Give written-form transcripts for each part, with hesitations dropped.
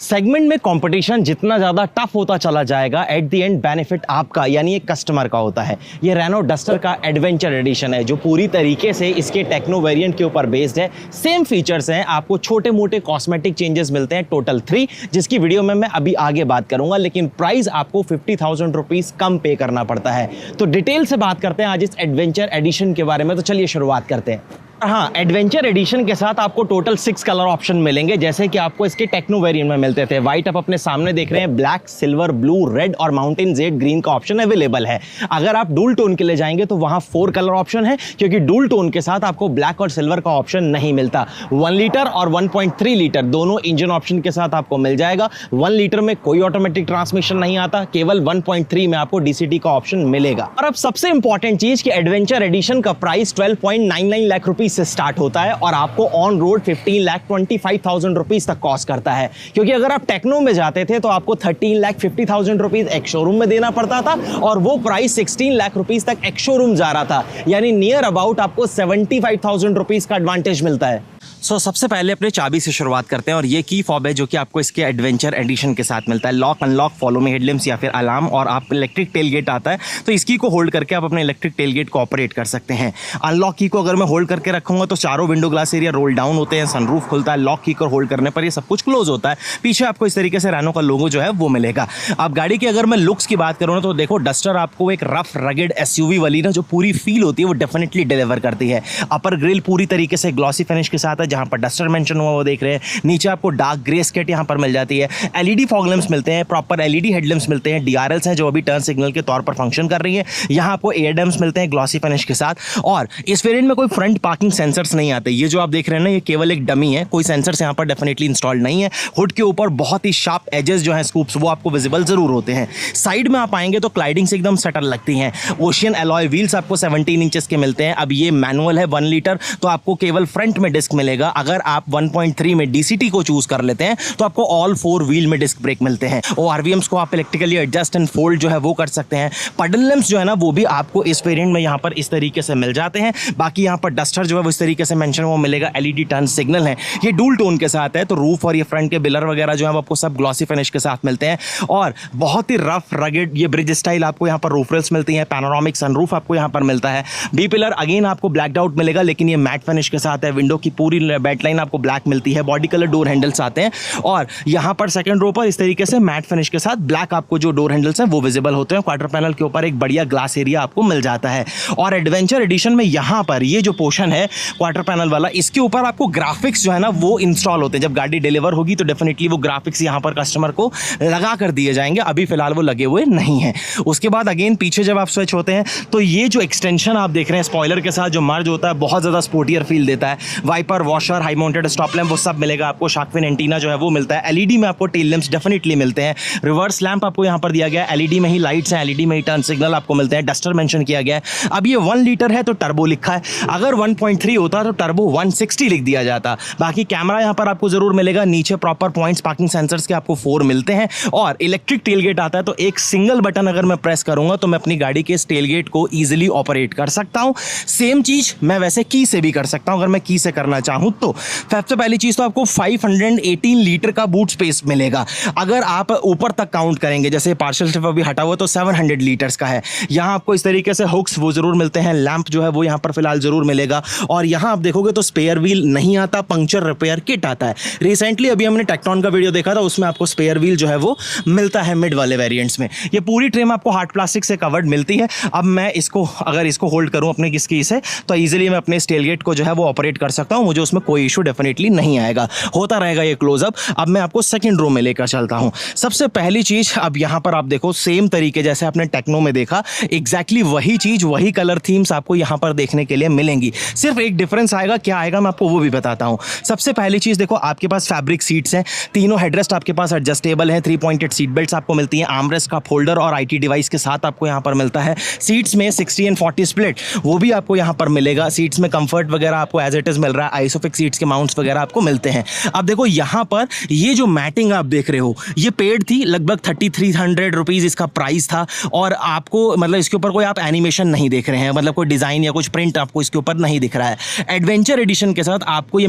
Segment में competition जितना ज़्यादा टफ होता चला जाएगा, एट द एंड बेनिफिट आपका यानी एक कस्टमर का होता है। ये रेनो डस्टर का एडवेंचर एडिशन है जो पूरी तरीके से इसके टेक्नो वेरिएंट के ऊपर बेस्ड है। सेम फीचर्स हैं, आपको छोटे मोटे कॉस्मेटिक चेंजेस मिलते हैं, टोटल 3, जिसकी वीडियो में मैं अभी आगे बात करूंगा, लेकिन प्राइस आपको 50,000 रुपीज़ कम पे करना पड़ता है। तो डिटेल से बात करते हैं आज इस एडवेंचर एडिशन के बारे में। तो चलिए शुरुआत करते हैं। हाँ, एडवेंचर एडिशन के साथ आपको टोटल 6 कलर ऑप्शन मिलेंगे, जैसे कि आपको इसके टेक्नो वेरिएंट में मिलते थे। व्हाइट आप अपने सामने देख रहे हैं, ब्लैक, सिल्वर, ब्लू, रेड और माउंटेन जेड ग्रीन का ऑप्शन अवेलेबल है। अगर आप डुअल टोन के लिए जाएंगे तो वहां 4 कलर ऑप्शन है, क्योंकि डुअल टोन के साथ आपको ब्लैक और सिल्वर का ऑप्शन नहीं मिलता। 1 लीटर और 1.3 लीटर दोनों इंजन ऑप्शन के साथ आपको मिल जाएगा। 1 लीटर में कोई ऑटोमेटिक ट्रांसमिशन नहीं आता, केवल 1.3 में आपको डीसीटी का ऑप्शन मिलेगा। और अब सबसे इंपॉर्टेंट चीज कि एडवेंचर एडिशन का प्राइस 12.99 लाख रुपीज से स्टार्ट होता है और आपको ऑन रोड 15,25,000 रुपीज तक कॉस्ट करता है। क्योंकि अगर आप टेक्नो में जाते थे तो आपको 13,50,000 रुपीज एक शोरूम में देना पड़ता था और वो प्राइस 16 लाख रुपीज तक एक शोरूम जा रहा था, यानी नियर अबाउट आपको 75,000 रुपीज का एडवांटेज मिलता है। सबसे पहले अपने चाबी से शुरुआत करते हैं और ये की फॉब है जो कि आपको इसके एडवेंचर एडिशन के साथ मिलता है। Lock, unlock, follow me headlamps या फिर अलार्म, और आप इलेक्ट्रिक टेल गेट आता है तो इसकी को होल्ड करके आप अपने इलेक्ट्रिक टेल गेट को ऑपरेट कर सकते हैं। अनलॉक की को अगर मैं होल्ड करके रखूंगा तो चारों window glass area roll down होते हैं, सनरूफ खुलता है। लॉक की को होल्ड करने पर ये सब कुछ क्लोज होता है। पीछे आपको इस तरीके से रेनो का लोगो जो है वो मिलेगा। अब गाड़ी की अगर मैं लुक्स की बात करूँ तो देखो, डस्टर आपको एक रफ रगेड एसयूवी वाली ना जो पूरी फील होती है वो डेफिनेटली डिलीवर करती है। अपर ग्रिल पूरी तरीके से ग्लॉसी फिनिश के साथ है, जहां पर डस्टर मेंशन हुआ वो देख रहे हैं। नीचे आपको डार्क ग्रे स्केट यहां पर मिल जाती है। एलईडी फॉग लैंप्स मिलते हैं, प्रॉपर एलईडी हेडलैम्प्स मिलते हैं। डीआरएल्स हैं जो अभी टर्न सिग्नल के तौर पर फंक्शन कर रही है। यहां आपको एयरडैम्स मिलते हैं ग्लॉसी फिनिश के साथ। और इस वेरिएंट में कोई फ्रंट पार्किंग सेंसर्स नहीं आते। ये जो आप देख रहे हैं ना, ये केवल एक डमी है, कोई सेंसर्स यहां पर डेफिनेटली इंस्टॉल्ड नहीं है। हुड के ऊपर बहुत ही शार्प एजेस जो हैं, स्कूप्स, वो आपको विजिबल जरूर होते हैं। साइड में आप आएंगे तो क्लाइडिंग्स एकदम सटल लगती हैं। ओशियन एलॉय व्हील्स आपको 17 इंचेस के मिलते हैं। अब ये मैनुअल है 1 लीटर, तो आपको केवल फ्रंट में डिस्क मिलेगा। अगर आप 1.3 में डीसीटी को चूज कर लेते हैं तो आपको ऑल 4 व्हील में डिस्क ब्रेक मिलते हैं। और आरवीएम्स को आप इलेक्ट्रिकली एडजस्ट एंड फोल्ड जो है वो कर सकते हैं। पडल लैंप्स जो है ना वो भी आपको इस वेरिएंट में यहाँ पर इस तरीके से मिल जाते हैं। बाकी यहाँ पर डस्टर जो है वो इस तरीके से मेंशन वो मिलेगा। एलईडी टर्न सिग्नल है, ये डुअल टोन के साथ है, तो रूफ और ये फ्रंट के बिलर वगैरह जो है वो आपको सब ग्लॉसी फिनिश के साथ मिलते हैं। और बहुत ही रफ रगेड ये ब्रिज स्टाइल आपको यहाँ पर रूफ रेल्स मिलती हैं। पैनोरामिक सनरूफ आपको यहाँ पर मिलता है। बी पिलर अगेन आपको ब्लैक आउट मिलेगा, लेकिन ये मैट फिनिश के साथ है। विंडो की पूरी बैट लाइन आपको ब्लैक मिलती है। बॉडी कलर डोर हैंडल्स आते हैं और यहां पर सेकंड रो पर इस तरीके से मैट फिनिश के साथ ब्लैक आपको जो डोर हैंडल्स हैं वो विजिबल होते हैं। क्वार्टर पैनल के ऊपर एक बढ़िया ग्लास एरिया आपको मिल जाता है। और एडवेंचर एडिशन में यहां पर ये जो पोर्शन है क्वार्टर पैनल वाला, इसके ऊपर आपको ग्राफिक्स जो है ना वो इंस्टॉल होते हैं। जब गाड़ी डिलीवर होगी तो डेफिनेटली वो ग्राफिक्स यहां पर कस्टमर को लगा कर दिए जाएंगे। अभी फिलहाल वो लगे हुए नहीं है। उसके बाद अगेन पीछे जब आप स्विच होते हैं तो ये जो एक्सटेंशन आप देख रहे हैं स्पॉइलर के साथ जो मर्ज होता है, बहुत ज्यादा स्पोर्टियर फील देता है। Wiper, washer, high mounted stop lamp वो सब मिलेगा आपको। शार्क फिन एंटीना जो है वो मिलता है। एलईडी में आपको टेल लैंप्स डेफिनेटली मिलते हैं। रिवर्स लैंप आपको यहां पर दिया गया है। एलईडी में ही लाइट्स हैं, एलईडी में ही टर्न सिग्नल आपको मिलते हैं। डस्टर मेंशन किया गया है। अब ये 1 लीटर है तो टर्बो लिखा है। अगर 1.3 होता तो टर्बो 160 लिख दिया जाता। बाकी कैमरा यहां पर आपको जरूर मिलेगा। नीचे प्रॉपर पॉइंट्स पार्किंग सेंसर्स के आपको 4 मिलते हैं। और इलेक्ट्रिक टेलगेट आता है तो एक सिंगल बटन अगर मैं प्रेस करूंगा तो मैं अपनी गाड़ी के इस टेलगेट को इजीली ऑपरेट कर सकता हूं। सेम चीज मैं वैसे की से भी कर सकता हूं अगर मैं की से करना चाहूं तो। सबसे पहली चीज तो आपको 518 लीटर का बूट स्पेस मिलेगा। अगर आप ऊपर तक काउंट करेंगे, जैसे पार्शियल स्टिफ अभी हटा हुआ तो 700 लीटर्स का है। यहां आपको इस तरीके से हुक्स वो जरूर मिलते हैं। लैंप जो है वो यहां पर फिलहाल जरूर मिलेगा। और यहां आप देखोगे तो स्पेयर व्हील नहीं आता, पंक्चर रिपेयर किट आता है। रिसेंटली अभी हमने टेक्टॉन का वीडियो देखा था, उसमें आपको स्पेयर व्हील जो है वो मिलता है मिड वाले वेरिएंट्स में। ये पूरी ट्रिम आपको हार्ड प्लास्टिक से कवर्ड मिलती है। अब मैं इसको अगर इसको होल्ड करूं अपने किस की से तो इजीली मैं अपने टेलगेट को जो है वो ऑपरेट कर सकता हूं। मुझे उसमें कोई इशू डेफिनेटली नहीं आएगा, होता रहेगा ये क्लोजअप। अब मैं आपको सेकंड रो में लेकर चलता हूं। सबसे पहली चीज अब यहां पर आप देखो, सेम तरीके जैसे आपने टेक्नो में देखा, एग्जैक्टली वही चीज, वही कलर थीम्स आपको यहां पर देखने के लिए मिलेंगी। सिर्फ एक डिफरेंस आएगा, क्या आएगा मैं आपको वो भी बताता हूं। सबसे पहली चीज देखो, आपके पास फैब्रिक सीट्स हैं। तीनों हेडरेस्ट आपके पास एडजस्टेबल हैं। 3 पॉइंटेड सीट बेल्ट्स आपको मिलती हैं। आर्मरेस्ट का फोल्डर और आईटी डिवाइस के साथ आपको यहां पर मिलता है। सीट्स में 60 and 40 स्प्लिट वो भी आपको यहां पर मिलेगा। सीट्स में कंफर्ट वगैरह आपको एज इट इज मिल रहा है। टेलीस्कोपिक सीट्स के माउंट्स वगैरह आपको मिलते हैं। अब देखो यहाँ पर ये जो मैटिंग आप देख रहे हो ये पेड थी, लगभग 3300 रुपीज़ इसका प्राइस था। और आपको मतलब इसके ऊपर कोई आप एनिमेशन नहीं देख रहे हैं, मतलब कोई डिज़ाइन या कुछ प्रिंट आपको इसके ऊपर नहीं दिख रहा है। एडवेंचर एडिशन के साथ आपको ये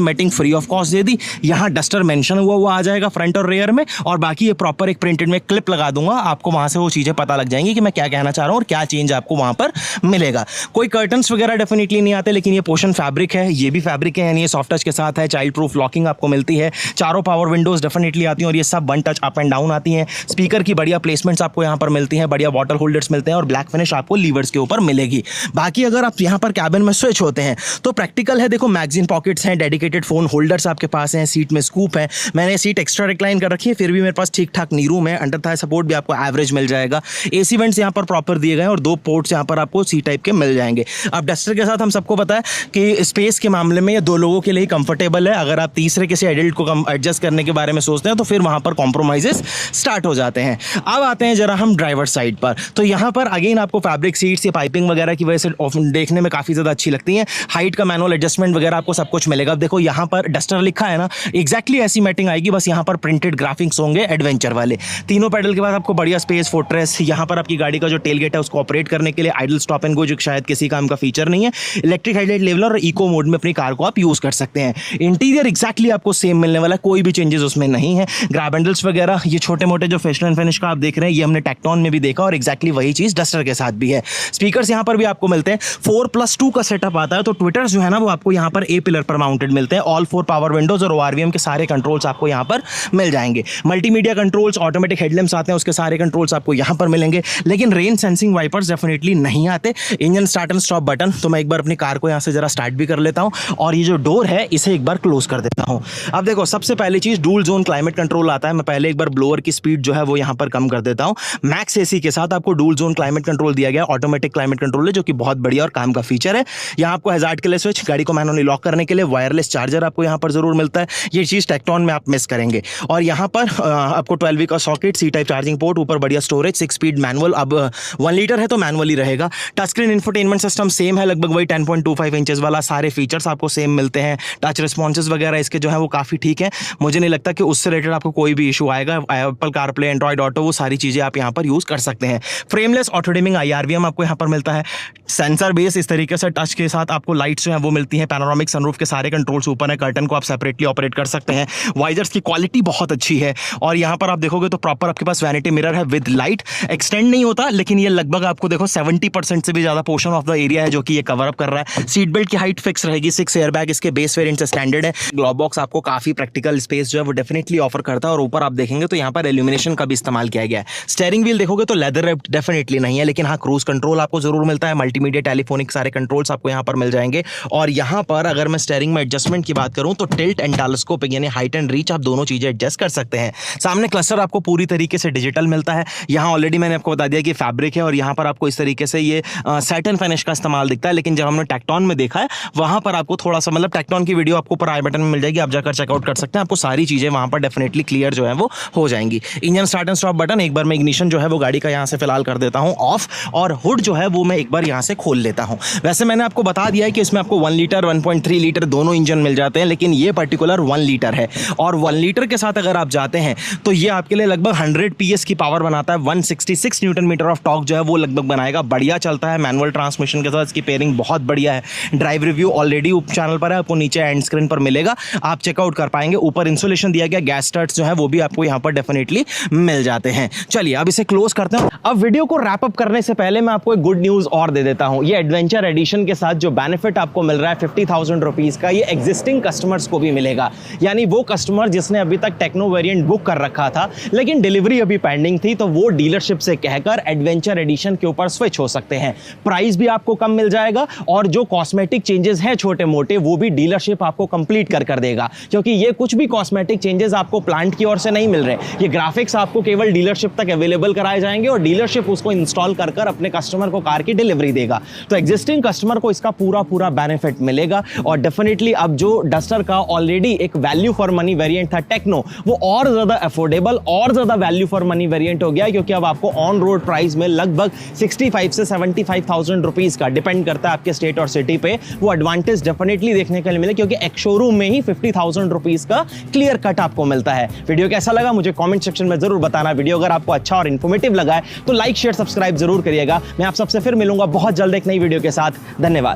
मैटिंग फ्री ऑफ कॉस्ट दे दी। यहाँ डस्टर मेंशन हुआ हुआ आ जाएगा फ्रंट और रेयर में, और बाकी ये प्रॉपर एक प्रिंटेड में क्लिप लगा दूंगा, आपको वहाँ से वो चीज़ें पता लग जाएंगी कि मैं क्या कहना चाह रहा हूँ और क्या चेंज आपको वहाँ पर मिलेगा। कोई कर्टन्स वगैरह डेफिनेटली नहीं आते, लेकिन ये पोर्शन फैब्रिक है, ये भी फैब्रिक है, यानी ये सॉफ्ट टच के साथ है। चाइल्ड प्रूफ लॉकिंग आपको मिलती है, चारों पावर विंडोज डेफिनेटली आती हैं और ये सब one touch up and down आती हैं। स्पीकर की बढ़िया प्लेसमेंट्स आपको यहाँ पर मिलती हैं, बढ़िया बॉटल होल्डर्स मिलते हैं और ब्लैक फिनिश आपको लीवर्स के ऊपर मिलेगी। बाकी अगर आप यहाँ पर कैबिन में स्विच होते हैं तो प्रैक्टिकल है, देखो मैगजीन पॉकेट्स हैं, डेडिकेटेड फोन होल्डर्स आपके पास हैं, सीट में स्कूप है। मैंने सीट एक्स्ट्रा रिक्लाइन कर रखी है, फिर भी मेरे पास ठीक ठाक नी रूम है। अंडर थाई सपोर्ट भी आपको एवरेज मिल जाएगा। एसी वेंट्स यहाँ पर प्रॉपर दिए गए और 2 पोर्ट्स यहाँ पर आपको सी टाइप के मिल जाएंगे। अब डस्टर के साथ हम सबको पता है कि स्पेस के मामले में ये 2 लोगों के लिए कंफर्टेबल है। अगर आप तीसरे किसी एडल्ट को एडजस्ट करने के बारे में सोचते हैं तो फिर वहाँ पर कॉम्प्रोमाइजेस स्टार्ट हो जाते हैं। अब आते हैं जरा हम ड्राइवर साइड पर, तो यहाँ पर अगेन आपको फैब्रिक सीट्स या पाइपिंग वगैरह की वजह से देखने में काफ़ी ज़्यादा अच्छी लगती हैं। हाइट का मैनुअल एडजस्टमेंट वगैरह आपको सब कुछ मिलेगा। अब देखो यहाँ पर डस्टर लिखा है ना, एग्जैक्टली ऐसी मैटिंग आएगी, बस यहाँ पर प्रिंटेड ग्राफिक्स होंगे एडवेंचर वाले। तीनों पैडल के बाद आपको बढ़िया स्पेस, फुटरेस्ट, यहाँ पर आपकी गाड़ी का जो टेलगेट है उसको ऑपरेट करने के लिए आइडल स्टॉप एंड गो, जो शायद किसी काम का फीचर नहीं है। इलेक्ट्रिक हेडलाइट लेवलर और इको मोड में अपनी कार को आप यूज़ कर सकते हैं। इंटीरियर एग्जैक्टली आपको सेम मिलने वाला, कोई भी चेंजेस उसमें नहीं है। ग्रैब हैंडल्स वगैरह ये छोटे मोटे जो फैशन एंड फिनिश का आप देख रहे हैं, ये हमने टेक्टॉन में भी देखा और एग्जैक्टली वही चीज़ डस्टर के साथ भी है। स्पीकर्स यहाँ पर भी आपको मिलते हैं। 4+2 का सेटअप आता है, तो ट्विटर्स जो है ना वो आपको यहाँ पर ए पिलर पर माउंटेड मिलते हैं। ऑल 4 पावर विंडोज और ORVM के सारे कंट्रोल्स आपको यहाँ पर मिल जाएंगे। मल्टीमीडिया कंट्रोल्स, ऑटोमेटिक हेडलैम्प्स आते हैं, उसके सारे कंट्रोल्स आपको यहाँ पर मिलेंगे। लेकिन रेन सेंसिंग वाइपर्स डेफिनेटली नहीं आते। Engine start and stop button, तो मैं एक बार अपनी कार को यहाँ से जरा स्टार्ट भी कर लेता हूँ और ये जो डोर है इसे एक बार क्लोज कर देता हूँ। अब देखो सबसे पहली चीज़ डुअल जोन क्लाइमेट कंट्रोल आता है। मैं पहले एक बार ब्लोअर की स्पीड जो है वो यहाँ पर कम कर देता हूँ। मैक्स एसी के साथ आपको डुअल जोन क्लाइमेट कंट्रोल दिया गया, ऑटोमेटिक क्लाइमेट कंट्रोल है, जो कि बहुत बढ़िया और काम का फीचर है। यहाँ आपको हैजार्ड के लिए स्विच, गाड़ी को मैनुअली लॉक करने के लिए वायरलेस चार्जर आपको यहाँ पर जरूर मिलता है। ये चीज़ टेक्टॉन में आप मिस करेंगे। और यहाँ पर आपको 12V का socket, C type charging port, ऊपर बढ़िया स्टोरेज, 6 स्पीड मैनुअल। अब 1 लीटर है तो मैनुअली रहेगा। Touch screen infotainment system same है, लगभग वही 10.25 इंचेस वाला। सारे फीचर्स आपको सेम मिलते हैं। टच रिस्पॉन्सेज वगैरह इसके जो है वो काफ़ी ठीक है। मुझे नहीं लगता कि उससे रिलेटेड आपको कोई भी इशू आएगा। एप्पल कारप्ले, एंड्रॉइड ऑटो, वो सारी चीज़ें आप यहाँ पर यूज़ कर सकते हैं। फ्रेमलेस ऑटो डिमिंग IRVM आपको यहाँ पर मिलता है। सेंसर बेस इस तरीके से टच के साथ आपको लाइट्स जो है वो मिलती हैं। पैनोरामिक सनरूफ के सारे कंट्रोल्स ऊपर है। कर्टन को आप सेपरेटली ऑपरेट कर सकते हैं। वाइजर्स की क्वालिटी बहुत अच्छी है और यहाँ पर आप देखोगे तो प्रॉपर आपके पास वैनिटी मिरर है विद लाइट। एक्सटेंड नहीं होता, लेकिन ये लगभग आपको देखो 70% से भी ज़्यादा पोर्शन ऑफ द एरिया है जो कि ये कवर अप कर रहा है। सीट बेल्ट की हाइट फिक्स रहेगी। 6 एयरबैग इसके बेस वेरिएंट से स्टैंडर्ड है। ग्लोब बॉक्स आपको काफ़ी प्रैक्टिकल स्पेस जो है वो डेफिनेटली ऑफर करता है और ऊपर आप देखेंगे तो यहाँ पर एल्यूमिनेशन का भी इस्तेमाल किया गया है। स्टीयरिंग व्हील देखोगे तो लेदर रैप्ड डेफिनेटली नहीं है, लेकिन हाँ क्रूज कंट्रोल आपको जरूर मिलता है। मल्टीमीडिया, टेलीफोनिक सारे कंट्रोल्स आपको यहाँ पर मिल जाएंगे। और यहाँ पर अगर मैं स्टीयरिंग में एडजस्टमेंट की बात करूँ तो टिल्ट एंड टेलीस्कोपिक यानी हाइट एंड रीच आप दोनों चीज़ें एडजस्ट कर सकते हैं। सामने क्लस्टर आपको पूरी तरीके से डिजिटल मिलता है। यहाँ ऑलरेडी मैंने आपको बता दिया कि फैब्रिक है और यहाँ पर आपको इस तरीके से ये सैटिन फिनिश का इस्तेमाल दिखता है। लेकिन जब हमने टेक्टॉन में देखा है वहाँ पर आपको थोड़ा सा मतलब टेक्टॉन की वीडियो आपको ऊपर आई बटन में मिल जाएगी, आप जाकर चेकआउट कर सकते हैं। आपको सारी चीज़ें वहाँ पर डेफिनेटली क्लियर जो है वो हो जाएंगी। Engine start and stop button, एक बार मैं इग्निशन जो है वो गाड़ी का यहाँ से फिलहाल कर देता हूँ ऑफ, और हुड जो है वो मैं एक बार यहाँ से खोल लेता हूँ। वैसे मैंने आपको बता दिया है कि इसमें आपको 1 लीटर 1.3 लीटर दोनों इंजन मिल जाते हैं, लेकिन ये पर्टिकुलर 1 लीटर है। और 1 लीटर के साथ अगर आप जाते हैं तो ये आपके लिए लगभग 100 PS की पावर बनाता है। 166 न्यूटन मीटर ऑफ टॉर्क जो है वो लगभग बनाएगा। बढ़िया चलता है मैनुअल ट्रांसमिशन के साथ, इसकी पेयरिंग बहुत बढ़िया है। ड्राइव रिव्यू ऑलरेडी चैनल पर है, आपको नीचे एंड स्क्रीन पर मिलेगा, आप चेकआउट कर पाएंगे। ऊपर इंसुलेशन दिया गया, गैस स्टार्ट्स जो है वो भी आपको यहाँ पर डेफिनेटली मिल जाते हैं। चलिए अब इसे क्लोज करते हैं। अब वीडियो को रैप अप करने से पहले मैं आपको एक गुड न्यूज और दे देता हूं। ये एडवेंचर एडिशन के साथ जो बेनिफिट आपको मिल रहा है 50,000 रुपीज का, ये एग्जिस्टिंग कस्टमर्स को भी मिलेगा। यानी वो कस्टमर जिसने अभी तक टेक्नो वेरिएंट बुक कर रखा था लेकिन डिलीवरी अभी पेंडिंग थी, तो वो डीलरशिप से कहकर एडवेंचर एडिशन के ऊपर स्विच हो सकते हैं। प्राइस भी आपको कम मिल जाएगा और जो कॉस्मेटिक चेंजेस हैं छोटे मोटे वो भी डीलरशिप आपको कंप्लीट कर देगा, क्योंकि ये कुछ भी कॉस्मेटिक चेंजेस आपको प्लांट की ओर से नहीं मिल रहे। ये ग्राफिक्स आपको केवल डीलरशिप तक अवेलेबल कराए जाएंगे और डीलरशिप उसको इंस्टॉल कर अपने कस्टमर को कार की डिलीवरी देगा। तो एग्जिस्टिंग कस्टमर को इसका पूरा बेनिफिट मिलेगा। और डेफिनेटली अब जो डस्टर का ऑलरेडी एक वैल्यू फॉर मनी वेरिएंट था टेक्नो, वो और ज्यादा अफोर्डेबल और ज्यादा वैल्यू फॉर मनी वेरिएंट हो गया, क्योंकि अब आपको ऑन रोड प्राइस में लगभग 65 से 75,000 रुपीज का, डिपेंड करता है आपके स्टेट और सिटी पे, वो एडवांटेज डेफिनेटली देखने के लिए मिले, क्योंकि एक शोरूम में ही 50,000 रुपीज का क्लियर कट आपको मिलता है। वीडियो कैसा लगा मुझे कमेंट सेक्शन में जरूर बताना। वीडियो अगर आपको अच्छा और इन्फॉर्मेटिव लगा है तो लाइक शेयर सब्सक्राइब जरूर करिएगा। मैं आप सबसे फिर मिलूंगा बहुत जल्द एक नई वीडियो के साथ। धन्यवाद।